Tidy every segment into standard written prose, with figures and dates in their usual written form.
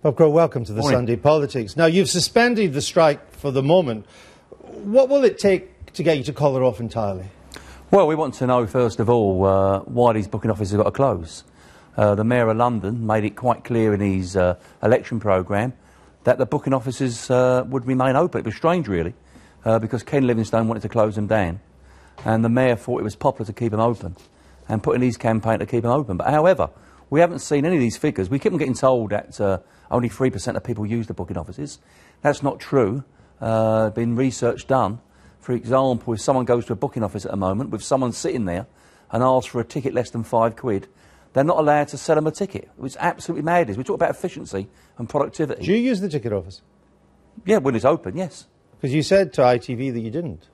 Bob Crow, welcome to the Sunday Politics. Now, you've suspended the strike for the moment. What will it take to get you to call it off entirely? Well, we want to know, first of all, why these booking offices have got to close. The Mayor of London made it quite clear in his election programme that the booking offices would remain open. It was strange, really, because Ken Livingstone wanted to close them down, and the Mayor thought it was popular to keep them open, and put in his campaign to keep them open. But however, we haven't seen any of these figures. We keep on getting told that only 3% of people use the booking offices. That's not true. Been research done. For example, if someone goes to a booking office at the moment with someone sitting there and asks for a ticket less than £5, they're not allowed to sell them a ticket. It's absolutely madness. We talk about efficiency and productivity. Do you use the ticket office? Yeah, when it's open, yes. Because you said to ITV that you didn't.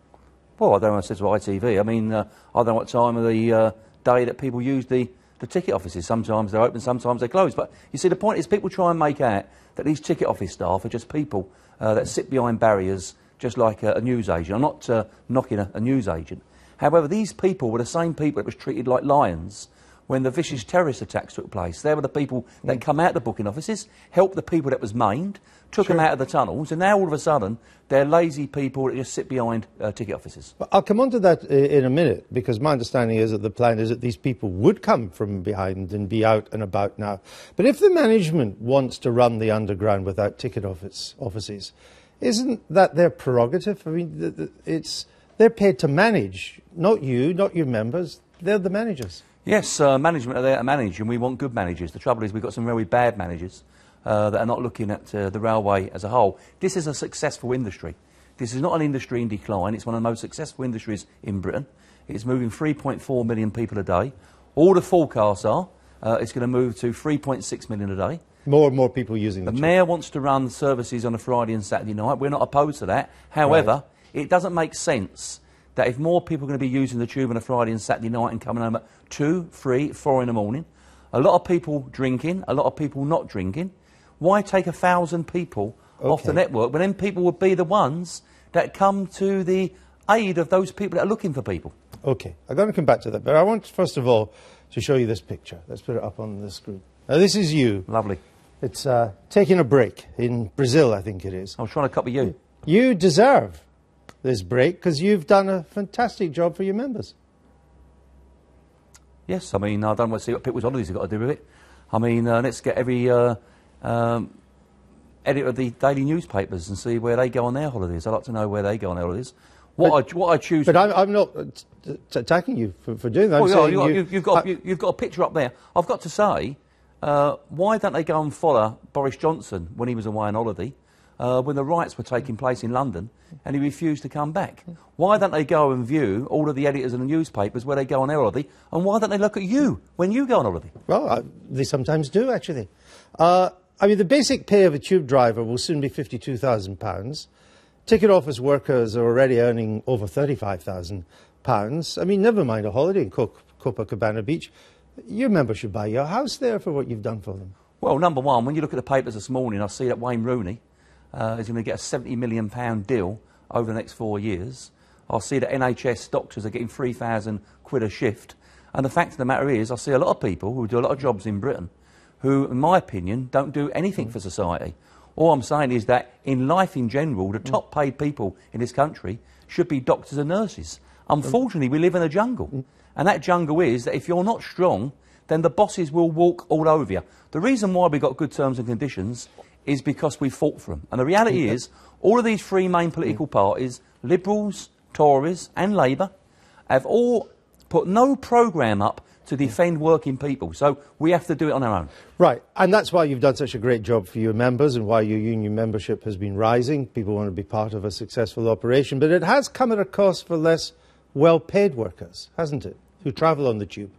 Well, I don't know what I said to ITV. I mean, I don't know what time of the day that people use the ticket offices. Sometimes they're open, sometimes they're closed. But you see, the point is people try and make out that these ticket office staff are just people that sit behind barriers just like a newsagent. I'm not knocking a newsagent. However, these people were the same people that was treated like lions when the vicious terrorist attacks took place. They were the people that come out of the booking offices, helped the people that was maimed, took them out of the tunnels, and now all of a sudden they're lazy people that just sit behind ticket offices. Well, I'll come on to that in a minute, because my understanding is that the plan is that these people would come from behind and be out and about now. But if the management wants to run the underground without ticket offices, isn't that their prerogative? I mean, they're paid to manage, not you, not your members. They're the managers. Yes, management are there to manage, and we want good managers. The trouble is we've got some very bad managers that are not looking at the railway as a whole. This is a successful industry. This is not an industry in decline. It's one of the most successful industries in Britain. It's moving 3.4 million people a day. All the forecasts are it's going to move to 3.6 million a day. More and more people using the Mayor wants to run services on a Friday and Saturday night. We're not opposed to that. However, it doesn't make sense that if more people are going to be using the tube on a Friday and Saturday night and coming home at 2, 3, 4 in the morning, a lot of people drinking, a lot of people not drinking, why take 1,000 people off the network when then people would be the ones that come to the aid of those people that are looking for people? OK, I'm going to come back to that, but I want, first of all, to show you this picture. Let's put it up on the screen. Now, this is you. Lovely. It's taking a break in Brazil, I think it is. I was trying to copy you. You deserve this break because you've done a fantastic job for your members. Yes, I mean, I don't want to see what people's holidays have got to do with it. I mean, let's get every editor of the daily newspapers and see where they go on their holidays. I'd like to know where they go on their holidays. What I choose... But I'm not attacking you for doing that. You've got a picture up there. I've got to say, why don't they go and follow Boris Johnson when he was away on holiday, when the riots were taking place in London, and he refused to come back? Why don't they go and view all of the editors of the newspapers where they go on their holiday, and why don't they look at you when you go on holiday? Well, they sometimes do, actually. I mean, the basic pay of a tube driver will soon be £52,000. Ticket office workers are already earning over £35,000. I mean, never mind a holiday in Copacabana Beach. Your members should buy your house there for what you've done for them. Well, number one, when you look at the papers this morning, I see that Wayne Rooney is going to get a £70 million deal over the next 4 years. I see that NHS doctors are getting £3,000 a shift. And the fact of the matter is, I see a lot of people who do a lot of jobs in Britain who, in my opinion, don't do anything for society. All I'm saying is that in life in general, the top paid people in this country should be doctors and nurses. Unfortunately, we live in a jungle. And that jungle is that if you're not strong, then the bosses will walk all over you. The reason why we got good terms and conditions is because we fought for them. And the reality is, all of these three main political parties, Liberals, Tories and Labour, have all put no programme up to defend working people. So we have to do it on our own. Right, and that's why you've done such a great job for your members and why your union membership has been rising. People want to be part of a successful operation. But it has come at a cost for less well-paid workers, hasn't it, who travel on the tube?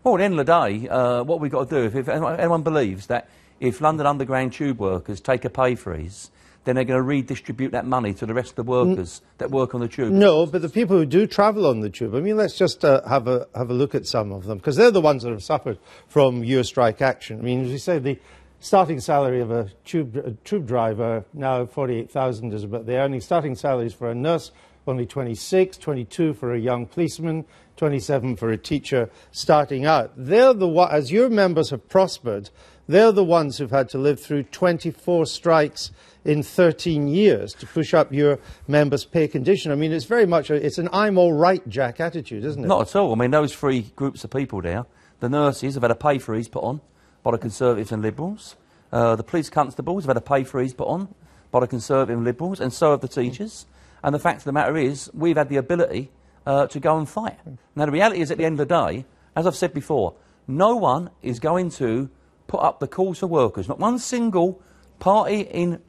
Well, at the end of the day, what we've got to do, if anyone believes that if London Underground tube workers take a pay freeze, then they're going to redistribute that money to the rest of the workers that work on the tube. No, but the people who do travel on the tube, I mean, let's just have a look at some of them, because they're the ones that have suffered from your strike action. I mean, as you say, the starting salary of a tube driver now 48,000 is about the earning. Starting salaries for a nurse only 26, 22 for a young policeman, 27 for a teacher starting out. They're the as your members have prospered, They're the ones who've had to live through 24 strikes in 13 years to push up your members' pay condition. I mean, it's very much it's an I'm all right, Jack attitude, isn't it? Not at all. I mean, those three groups of people there, the nurses have had a pay freeze put on by the Conservatives and Liberals. The police constables have had a pay freeze put on by the Conservative and Liberals, and so have the teachers. And the fact of the matter is, we've had the ability to go and fight. Now, the reality is, at the end of the day, as I've said before, no one is going to put up the calls for workers. Not one single party in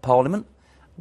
Parliament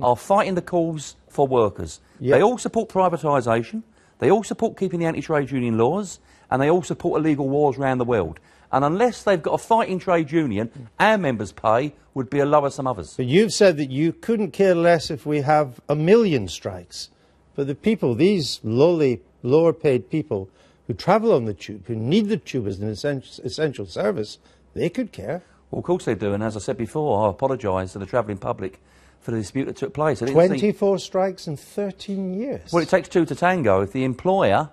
are fighting the calls for workers. Yep. They all support privatisation, they all support keeping the anti-trade union laws, and they all support illegal wars around the world. And unless they've got a fighting trade union, our members' pay would be lower than some others. But you've said that you couldn't care less if we have 1 million strikes. But the people, these lowly, lower-paid people who travel on the tube, who need the tube as an essential service, they could care. Well, of course they do, and as I said before, I apologise to the travelling public for the dispute that took place. 24 strikes in 13 years. Well, it takes two to tango. If the employer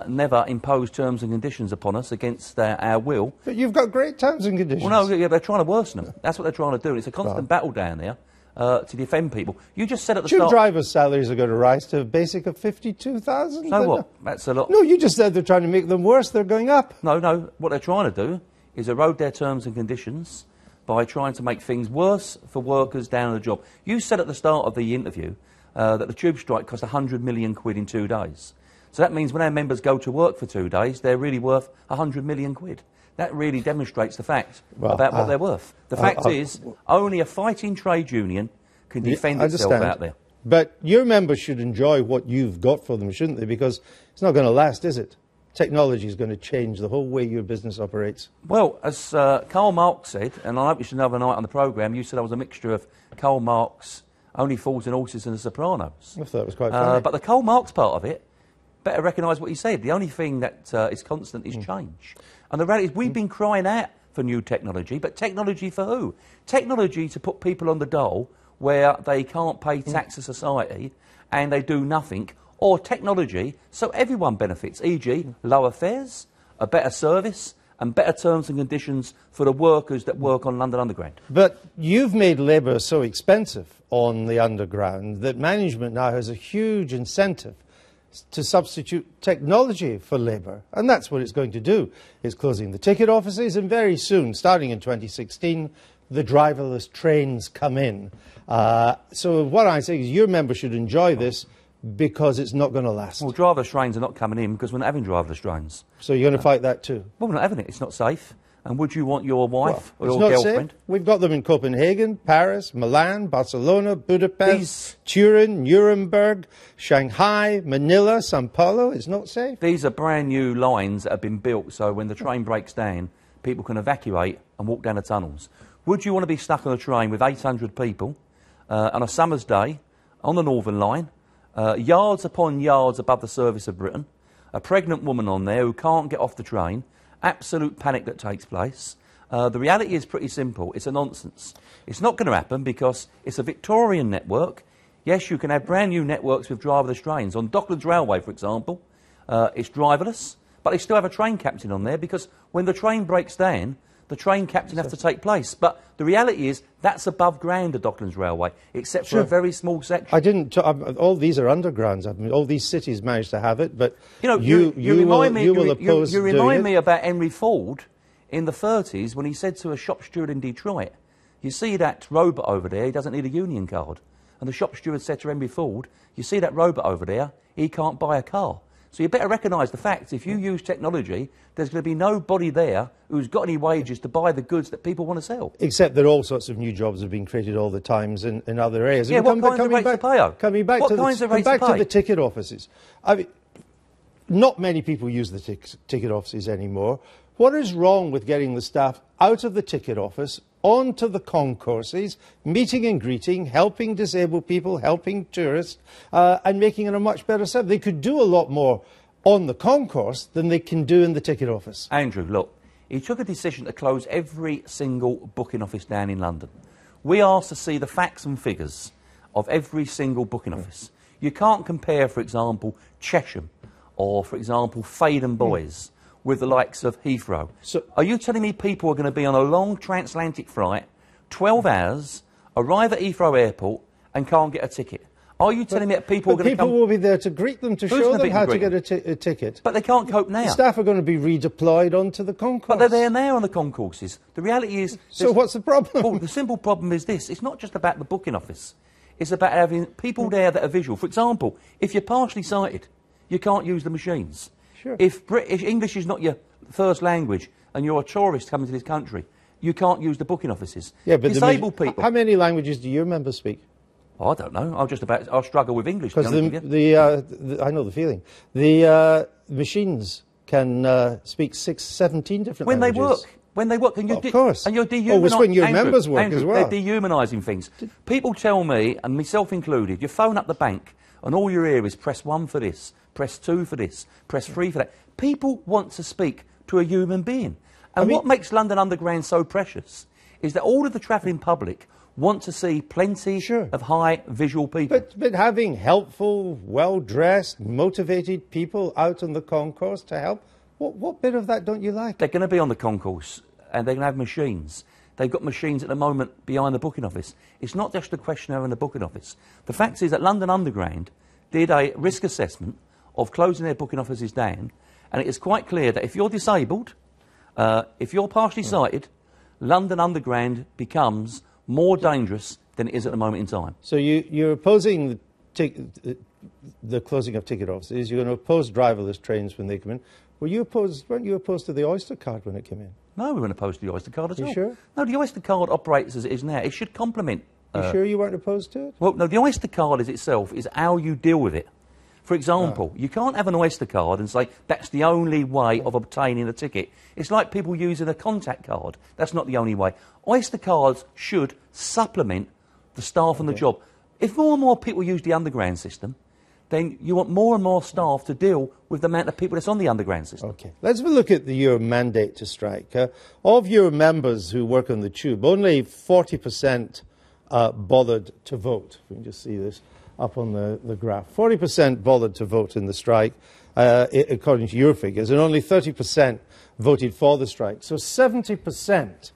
never imposed terms and conditions upon us against our will... But you've got great terms and conditions. Well, no, yeah, they're trying to worsen them. That's what they're trying to do. It's a constant battle down there to defend people. You just said at the start... Tube drivers' salaries are going to rise to a basic of 52,000. So what? That's a lot. No, you just said they're trying to make them worse. They're going up. No. What they're trying to do is erode their terms and conditions by trying to make things worse for workers down on the job. You said at the start of the interview that the tube strike cost 100 million quid in 2 days. So that means when our members go to work for 2 days, they're really worth 100 million quid. That really demonstrates the fact about what they're worth. The fact is, only a fighting trade union can defend itself out there. But your members should enjoy what you've got for them, shouldn't they? Because it's not going to last, is it? Technology is going to change the whole way your business operates. Well, as Karl Marx said, and I hope you should know another night on the programme, you said I was a mixture of Karl Marx, Only Fools and Horses and The Sopranos. I thought that was quite funny. But the Karl Marx part of it, better recognise what he said. The only thing that is constant is change. And the reality is we've been crying out for new technology, but technology for who? Technology to put people on the dole where they can't pay tax to society and they do nothing, or technology so everyone benefits, e.g. lower fares, a better service and better terms and conditions for the workers that work on London Underground. But you've made labour so expensive on the Underground that management now has a huge incentive to substitute technology for labour. And that's what it's going to do. It's closing the ticket offices, and very soon, starting in 2016, the driverless trains come in. So what I say is your members should enjoy this because it's not going to last. Well, driverless trains are not coming in because we're not having driverless trains. So you're going to fight that too? Well, we're not having it. It's not safe. And would you want your wife or your not girlfriend? Safe. We've got them in Copenhagen, Paris, Milan, Barcelona, Budapest, Turin, Nuremberg, Shanghai, Manila, Sao Paulo. It's not safe. These are brand new lines that have been built so when the train breaks down, people can evacuate and walk down the tunnels. Would you want to be stuck on a train with 800 people on a summer's day on the Northern Line, yards upon yards above the surface of Britain, a pregnant woman on there who can't get off the train, absolute panic that takes place? The reality is pretty simple. It's a nonsense. It's not going to happen because it's a Victorian network. Yes, you can have brand new networks with driverless trains. On Docklands Railway, for example, it's driverless, but they still have a train captain on there because when the train breaks down, the train captain has to take place. But the reality is that's above ground at Docklands Railway, except for a very small section. I didn't. All these are undergrounds. I mean, all these cities managed to have it, but you remind me it. about Henry Ford in the 30s when he said to a shop steward in Detroit, "You see that robot over there? He doesn't need a union card." And the shop steward said to Henry Ford, "You see that robot over there? He can't buy a car." So you better recognise the fact, if you use technology, there's going to be nobody there who's got any wages to buy the goods that people want to sell. Except that all sorts of new jobs are being created all the time in other areas. Yeah, what kinds of rates to pay? Coming back to the ticket offices. I mean, not many people use the ticket offices anymore. What is wrong with getting the staff out of the ticket office, onto the concourses, meeting and greeting, helping disabled people, helping tourists, and making it a much better service? They could do a lot more on the concourse than they can do in the ticket office. Andrew, look, he took a decision to close every single booking office down in London. We asked to see the facts and figures of every single booking office. You can't compare, for example, Chesham or, for example, Faden Boys, with the likes of Heathrow. So, are you telling me people are going to be on a long transatlantic flight, 12 hours, arrive at Heathrow Airport and can't get a ticket? Are you telling me that people are going to come... people will be there to greet them, to show them how to get a ticket. But they can't cope now. The staff are going to be redeployed onto the concourse. But they're there now on the concourses. The reality is... So what's the problem? Well, the simple problem is this. It's not just about the booking office. It's about having people there that are visual. For example, if you're partially sighted, you can't use the machines. Sure. If English is not your first language and you're a tourist coming to this country, you can't use the booking offices. Yeah, but disabled people... How many languages do your members speak? I don't know. I'll struggle with English. Because I know the feeling. The machines can speak 6, 17 different languages. When they work, and of course. And you're dehumanising. It's when your members work as well. They're dehumanising things. People tell me, and myself included, you phone up the bank, and all you hear is press 1 for this, press 2 for this, press 3 for that. People want to speak to a human being, and what makes London Underground so precious is that all of the travelling public want to see plenty of high visual people. But having helpful, well-dressed, motivated people out on the concourse to help, what bit of that don't you like? They're going to be on the concourse and they're going to have machines. They've got machines at the moment behind the booking office. It's not just a question of in the booking office. The fact is that London Underground did a risk assessment of closing their booking offices down, and it is quite clear that if you're disabled, if you're partially sighted, London Underground becomes more dangerous than it is at the moment in time. So you're opposing the closing of ticket offices. You're going to oppose driverless trains when they come in. Weren't you opposed to the Oyster card when it came in? No, we weren't opposed to the Oyster card at all. You sure? No, the Oyster card operates as it is now. It should complement... You sure you weren't opposed to it? Well, no, the Oyster card itself is how you deal with it. For example, you can't have an Oyster card and say that's the only way of obtaining a ticket. It's like people using a contact card. That's not the only way. Oyster cards should supplement the staff on the job. If more and more people use the underground system, then you want more and more staff to deal with the amount of people that's on the underground system. OK. Let's have a look at your mandate to strike. Of your members who work on the tube, only 40% bothered to vote. We can just see this up on the graph. 40% bothered to vote in the strike, according to your figures, and only 30% voted for the strike. So 70%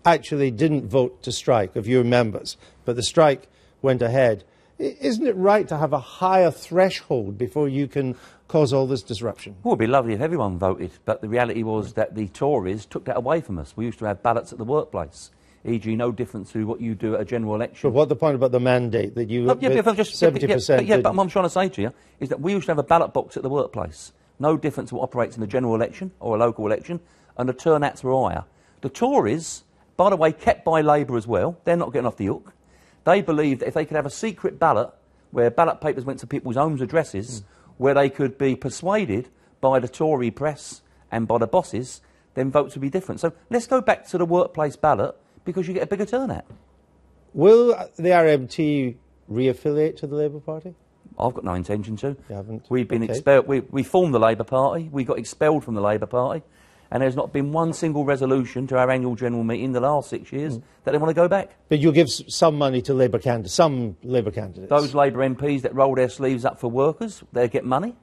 actually didn't vote to strike of your members, but the strike went ahead. Isn't it right to have a higher threshold before you can cause all this disruption? Well, it would be lovely if everyone voted, but the reality was that the Tories took that away from us. We used to have ballots at the workplace, e.g. no different to what you do at a general election. But what's the point about the mandate that you... 70%... Yeah, but what I'm trying to say to you is that we used to have a ballot box at the workplace, no different to what operates in a general election or a local election, and the turnouts were higher. The Tories, by the way, kept by Labour as well. They're not getting off the hook. They believed that if they could have a secret ballot where ballot papers went to people's homes' addresses, where they could be persuaded by the Tory press and by the bosses, then votes would be different. So let's go back to the workplace ballot because you get a bigger turnout. Will the RMT re-affiliate to the Labour Party? I've got no intention to. You haven't? We've been expelled. We formed the Labour Party. We got expelled from the Labour Party. And there's not been one single resolution to our annual general meeting in the last 6 years that they want to go back. But you'll give some money to Labour candidates, some Labour candidates. Those Labour MPs that roll their sleeves up for workers, they get money.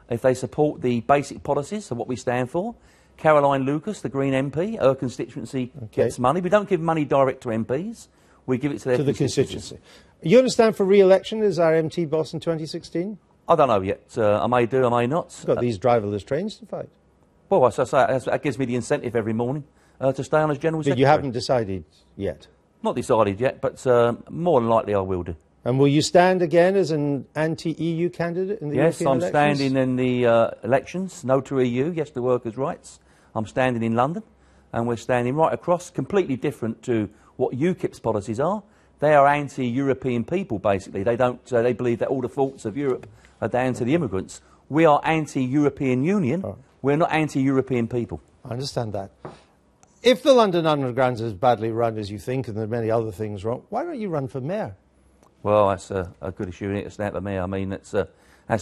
If they support the basic policies of what we stand for. Caroline Lucas, the Green MP, her constituency gets money. We don't give money direct to MPs. We give it to their constituency. You understand for re-election as RMT boss in 2016? I don't know yet. I may do, I may not. You've got these driverless trains to fight. Well, as I say, that gives me the incentive every morning to stay on as General Secretary. But you haven't decided yet? Not decided yet, but more than likely I will do. And will you stand again as an anti-EU candidate in the European elections? Yes, I'm standing in the elections. No to EU, yes to workers' rights. I'm standing in London, and we're standing right across, completely different to what UKIP's policies are. They are anti-European people, basically. They believe that all the faults of Europe are down to the immigrants. We are anti-European Union. Oh. We're not anti-European people. I understand that. If the London Underground is as badly run as you think, and there are many other things wrong, why don't you run for mayor? Well, that's a good issue, isn't it, to stand for mayor? I mean, that's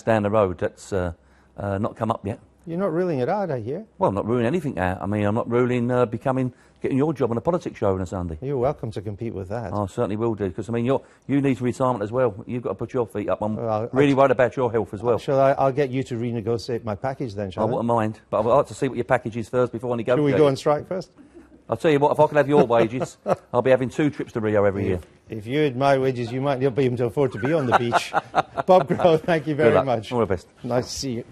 down the road. That's not come up yet. You're not ruling it out, I hear. Well, I'm not ruling anything out. I mean, I'm not ruling getting your job on a politics show on a Sunday. You're welcome to compete with that. I certainly will do, because, I mean, you need retirement as well. You've got to put your feet up. I'm Well, really worried about your health as well. I'll get you to renegotiate my package then, shall I? I wouldn't mind, but I'd like to see what your package is first before I negotiate. Shall we go on strike first? I'll tell you what, if I can have your wages, I'll be having 2 trips to Rio every year. If you had my wages, you might not be able to afford to be on the beach. Bob Grohl, thank you very much. All the best. Nice to see you.